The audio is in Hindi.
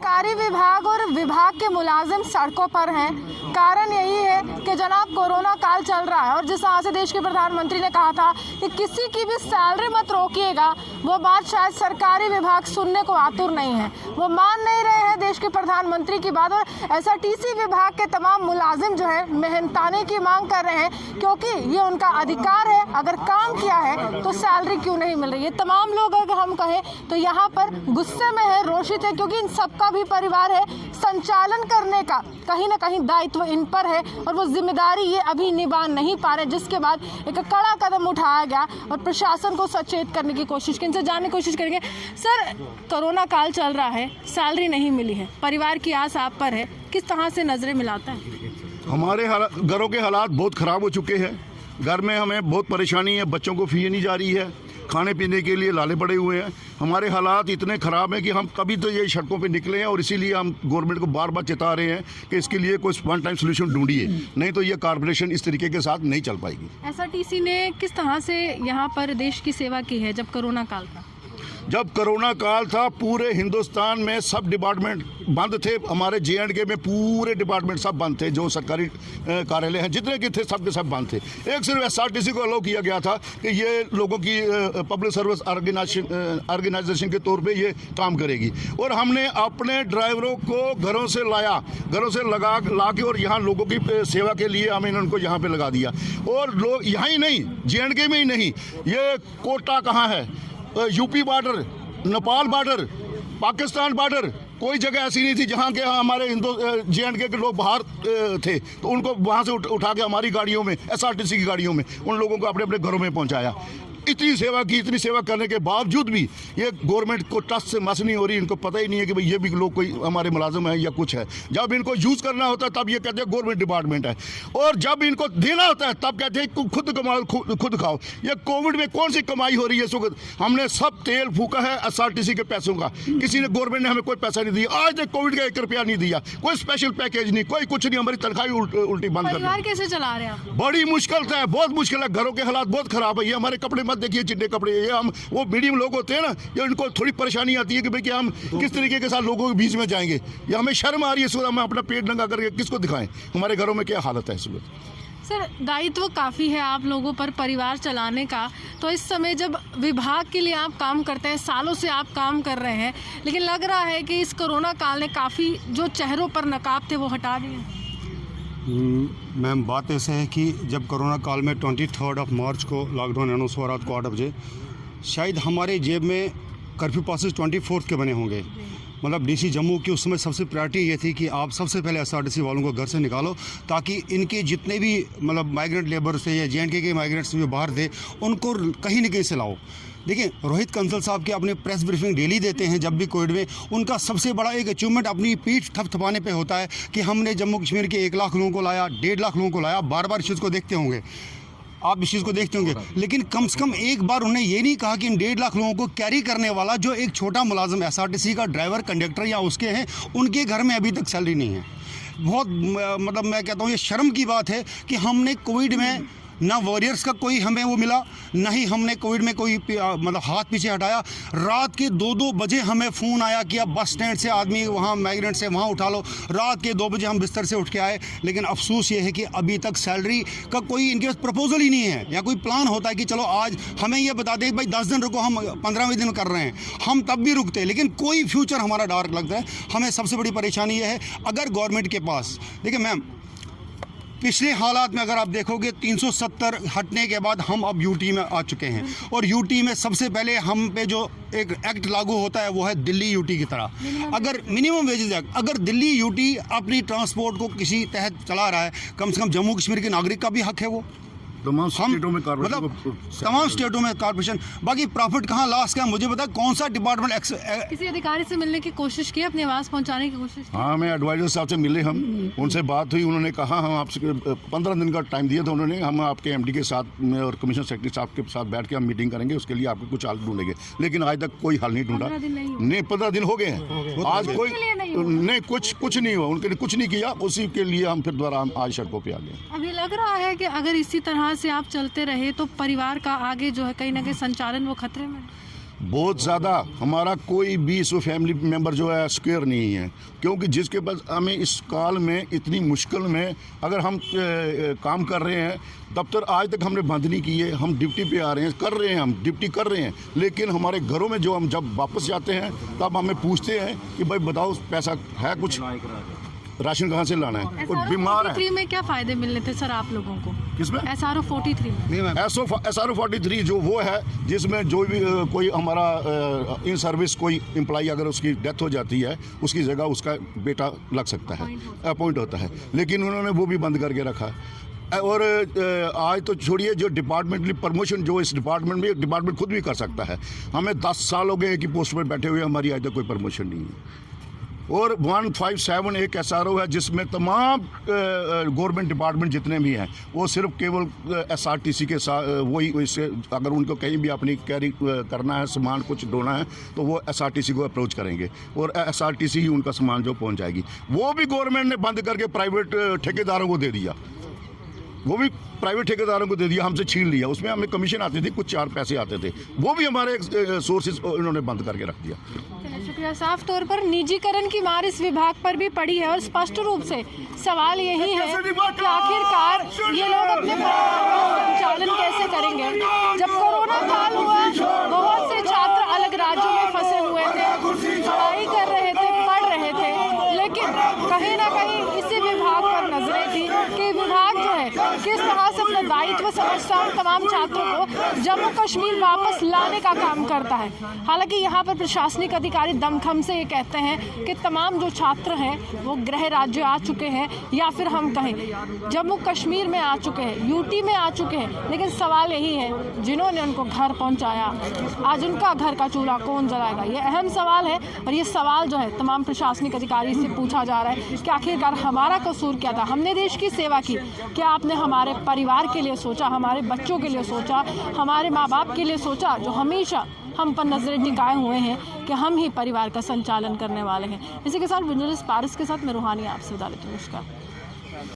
सरकारी विभाग और विभाग के मुलाजिम सड़कों पर हैं। कारण यही है कि जनाब कोरोना काल चल रहा है और जिस तरह से देश के प्रधानमंत्री ने कहा था कि किसी की भी सैलरी मत रोकिएगा, वो बात शायद सरकारी विभाग सुनने को आतुर नहीं है। वो मान नहीं रहे हैं देश के प्रधानमंत्री की बात और एसआरटीसी विभाग के तमाम मुलाजिम जो है मेहनताने की मांग कर रहे हैं, क्योंकि ये उनका अधिकार है। अगर काम किया है तो सैलरी क्यों नहीं मिल रही है। तमाम लोग अगर हम कहें तो यहाँ पर गुस्से में है, रोषित है, क्योंकि इन सबका भी परिवार है। संचालन करने का कहीं ना कहीं दायित्व इन पर है और वो जिम्मेदारी ये अभी निभा नहीं पा रहे, जिसके बाद एक कड़ा कदम उठाया गया और प्रशासन को सचेत करने की कोशिश की। इनसे जानने की कोशिश करेंगे। सर, कोरोना काल चल रहा है, सैलरी नहीं मिली है, परिवार की आस आप पर है, किस तरह से नजरें मिलाता है? हमारे घरों के हालात बहुत ख़राब हो चुके हैं। घर में हमें बहुत परेशानी है, बच्चों को फी नहीं जा रही है, खाने पीने के लिए लाले पड़े हुए हैं। हमारे हालात इतने ख़राब हैं कि हम कभी तो ये सड़कों पे निकले हैं और इसीलिए हम गवर्नमेंट को बार बार चेता रहे हैं कि इसके लिए कोई वन टाइम सोल्यूशन ढूंढिए, नहीं तो ये कॉर्पोरेशन इस तरीके के साथ नहीं चल पाएगी। एसआरटीसी ने किस तरह से यहाँ पर देश की सेवा की है जब कोरोना काल था? जब कोरोना काल था पूरे हिंदुस्तान में सब डिपार्टमेंट बंद थे। हमारे JNK में पूरे डिपार्टमेंट सब बंद थे, जो सरकारी कार्यालय हैं जितने के थे सब के सब बंद थे। एक सिर्फ SRTC को अलाउ किया गया था कि ये लोगों की पब्लिक सर्विस ऑर्गेनाइजेशन के तौर पे ये काम करेगी। और हमने अपने ड्राइवरों को घरों से लाया, घरों से ला के और यहाँ लोगों की सेवा के लिए हमने उनको यहाँ पे लगा दिया। और लोग यहाँ ही नहीं, JNK में ही नहीं, ये कोटा कहाँ है, UP border, Nepal border, Pakistan border, कोई जगह ऐसी नहीं थी जहाँ के हमारे JNK के लोग बाहर थे, तो उनको वहाँ से उठा के हमारी गाड़ियों में, SRTC की गाड़ियों में उन लोगों को अपने अपने घरों में पहुँचाया। इतनी सेवा की, इतनी सेवा करने के बावजूद भी ये गवर्नमेंट को टस से मस नहीं हो रही। इनको पता ही नहीं है कि भाई ये भी लोग कोई हमारे मुलाजिम है या कुछ है। जब इनको यूज़ करना होता है तब ये कहते हैं गवर्नमेंट डिपार्टमेंट है, और जब इनको देना होता है तब कहते हैं खुद कमाओ, खुद खाओ। ये कोविड में कौन सी कमाई हो रही है इस वक्त? हमने सब तेल फूका है SRTC के पैसों का, किसी ने गवर्नमेंट ने हमें कोई पैसा नहीं दिया। आज तक कोविड का 1 रुपया नहीं दिया, कोई स्पेशल पैकेज नहीं, कोई कुछ नहीं। हमारी तनख्वाही उल्टी बंद कर दी। कैसे चला रहे हैं? बड़ी मुश्किल है, बहुत मुश्किल है। घरों के हालात बहुत ख़राब है। ये हमारे कपड़े मत देखिए, चिट्टे कपड़े। ये हम वो मीडियम लोग होते हैं ना, ये उनको थोड़ी परेशानी आती है कि भाई कि हम किस तरीके के साथ लोगों के बीच में जाएंगे। ये हमें शर्म आ रही है, हम अपना पेट नंगा करके किसको दिखाएं हमारे घरों में क्या हालत है इस वक्त। सर, दायित्व काफ़ी है आप लोगों पर परिवार चलाने का, तो इस समय जब विभाग के लिए आप काम करते हैं, सालों से आप काम कर रहे हैं, लेकिन लग रहा है कि इस कोरोना काल ने काफ़ी जो चेहरों पर नकाब थे वो हटा दिए। मैम, बात ऐसे है कि जब कोरोना काल में 23 मार्च को लॉकडाउन अनाउंस हुआ रात को 8 बजे, शायद हमारे जेब में कर्फ्यू पासेस 24 के बने होंगे। मतलब DC जम्मू की उस समय सबसे प्रायोरिटी ये थी कि आप सबसे पहले SRTC वालों को घर से निकालो, ताकि इनके जितने भी मतलब माइग्रेंट लेबर थे या JNK के माइग्रेंट्स जो बाहर थे उनको कहीं न कहीं से लाओ। देखिए, रोहित कंसल साहब की अपने प्रेस ब्रीफिंग डेली देते हैं जब भी कोविड में। उनका सबसे बड़ा एक अचीवमेंट अपनी पीठ थपथपाने पे होता है कि हमने जम्मू कश्मीर के 1 लाख लोगों को लाया, 1.5 लाख लोगों को लाया। बार बार इस चीज़ को देखते होंगे आप, इस चीज़ को देखते होंगे, लेकिन कम से कम एक बार उन्होंने ये नहीं कहा कि इन 1.5 लाख लोगों को कैरी करने वाला जो एक छोटा मुलाजिम SRTC का ड्राइवर, कंडक्टर या उसके हैं, उनके घर में अभी तक सैलरी नहीं है। बहुत मतलब मैं कहता हूँ ये शर्म की बात है कि हमने कोविड में ना वॉरियर्स का कोई हमें वो मिला, ना ही हमने कोविड में कोई मतलब हाथ पीछे हटाया। रात के 2-2 बजे हमें फ़ोन आया कि अब बस स्टैंड से आदमी वहाँ माइग्रेंट से वहाँ उठा लो। रात के 2 बजे हम बिस्तर से उठ के आए, लेकिन अफसोस ये है कि अभी तक सैलरी का कोई इनके पास प्रपोजल ही नहीं है, या कोई प्लान होता है कि चलो आज हमें ये बता दें भाई 10 दिन रुको, हम 15वें दिन कर रहे हैं, हम तब भी रुकते हैं, लेकिन कोई फ्यूचर हमारा डार्क लगता है। हमें सबसे बड़ी परेशानी ये है, अगर गवर्नमेंट के पास, देखिए मैम, पिछले हालात में अगर आप देखोगे 370 हटने के बाद हम अब UT में आ चुके हैं, और UT में सबसे पहले हम पे जो एक एक्ट लागू होता है वो है दिल्ली UT की तरह। अगर मिनिमम वेजेस एक्ट, अगर दिल्ली UT अपनी ट्रांसपोर्ट को किसी तहत चला रहा है, कम से कम जम्मू कश्मीर के नागरिक का भी हक है वो। तमाम स्टेटों में मतलब तमाम स्टेटों में कॉर्पोरेशन, बाकी प्रॉफिट कहाँ लॉस क्या मुझे पता। कौन सा डिपार्टमेंट किसी अधिकारी से मिलने की कोशिश की, अपनी आवाज़ पहुंचाने की कोशिश की? हाँ, हमें एडवाइजर साहब से मिले, हम उनसे बात हुई। उन्होंने कहा हम आपसे 15 दिन का टाइम दिया था उन्होंने, हम आपके MD के साथ में और कमिश्नर सेक्रेटरी साहब के साथ बैठ के हम मीटिंग करेंगे, उसके लिए आपको कुछ हल ढूंढेंगे। लेकिन आज तक कोई हल नहीं ढूंढा। नहीं, 15 दिन हो गए हैं, आज कोई नहीं, कुछ नहीं हुआ, उनके कुछ नहीं किया। उसी के लिए हम फिर दोबारा हम आज सड़कों पर आ गए। अभी लग रहा है कि अगर इसी तरह से आप चलते रहे तो परिवार का आगे जो है कहीं ना कहीं संचालन वो खतरे में। बहुत ज़्यादा हमारा कोई भी इसमें फैमिली मेम्बर जो है सिक्योर नहीं है, क्योंकि जिसके पास हमें इस काल में इतनी मुश्किल में अगर हम काम कर रहे हैं, दफ्तर आज तक हमने बंद नहीं किए, हम ड्यूटी पे आ रहे हैं, कर रहे हैं, हम ड्यूटी कर रहे हैं, लेकिन हमारे घरों में जो हम जब वापस जाते हैं तब हमें पूछते हैं कि भाई बताओ पैसा है कुछ, राशन कहाँ से लाना है, कोई बीमार है। 43 में क्या फ़ायदे मिलने थे सर आप लोगों को? किसमें? SRO 43 में। SRO 43 जो वो है जिसमें जो भी कोई हमारा इन सर्विस कोई एम्प्लॉई अगर उसकी डेथ हो जाती है, उसकी जगह उसका बेटा लग सकता है, अपॉइंट होता है, लेकिन उन्होंने वो भी बंद करके रखा। और आज तो छोड़िए, जो डिपार्टमेंटली प्रमोशन जो इस डिपार्टमेंट में डिपार्टमेंट खुद भी कर सकता है, हमें 10 साल हो गए एक ही पोस्ट पर बैठे हुए, हमारी आज तक कोई प्रमोशन नहीं है। और 157 एक SRO है जिसमें तमाम गवर्नमेंट डिपार्टमेंट जितने भी हैं वो सिर्फ केवल SRTC के साथ वही, इससे अगर उनको कहीं भी अपनी कैरी करना है, सामान कुछ ढोना है तो वो SRTC को अप्रोच करेंगे और SRTC ही उनका सामान जो पहुंच जाएगी। वो भी गवर्नमेंट ने बंद करके प्राइवेट ठेकेदारों को दे दिया, वो भी प्राइवेट ठेकेदारों को दे दिया, हमसे छीन लिया। उसमें हमें कमीशन आती थी, कुछ 4 पैसे आते थे, वो भी हमारे सोर्सेज इन्होंने बंद करके रख दिया। शुक्रिया। साफ तौर पर निजीकरण की मार इस विभाग पर भी पड़ी है और स्पष्ट रूप से सवाल यही है कि आखिरकार ये लोग अपने संचालन कैसे करेंगे। जब कोरोना काल हुआ, बहुत से छात्र अलग राज्यों में फंसे हुए थे, पढ़ाई कर रहे थे, पढ़ रहे थे, लेकिन कहीं ना कहीं इसी विभाग पर नजरें थी कि विभाग जो है किस तरह से अपना दायित्व समझता है, तमाम छात्रों को जम्मू कश्मीर वापस लाने का काम करता है। हालांकि यहाँ पर प्रशासनिक अधिकारी दमखम से ये कहते हैं कि तमाम जो छात्र हैं वो गृह राज्य आ चुके हैं या फिर हम कहें जम्मू कश्मीर में आ चुके हैं, यूटी में आ चुके हैं, लेकिन सवाल यही है जिन्होंने उनको घर पहुंचाया, आज उनका घर का चूल्हा कौन जलाएगा? ये अहम सवाल है और ये सवाल जो है तमाम प्रशासनिक अधिकारी से पूछा जा रहा है कि आखिरकार हमारा कसूर क्या था? हमने देश की सेवा की, क्या आपने हमारे परिवार के लिए सोचा, हमारे बच्चों के लिए सोचा, हमारे माँ बाप के लिए सोचा, जो हमेशा हम पर नजरें टिकाए हुए हैं कि हम ही परिवार का संचालन करने वाले हैं। इसी के साथ जर्नलिस्ट पारिस के साथ मैं रूहानी आपसे विदा लेती हूँ। नमस्कार।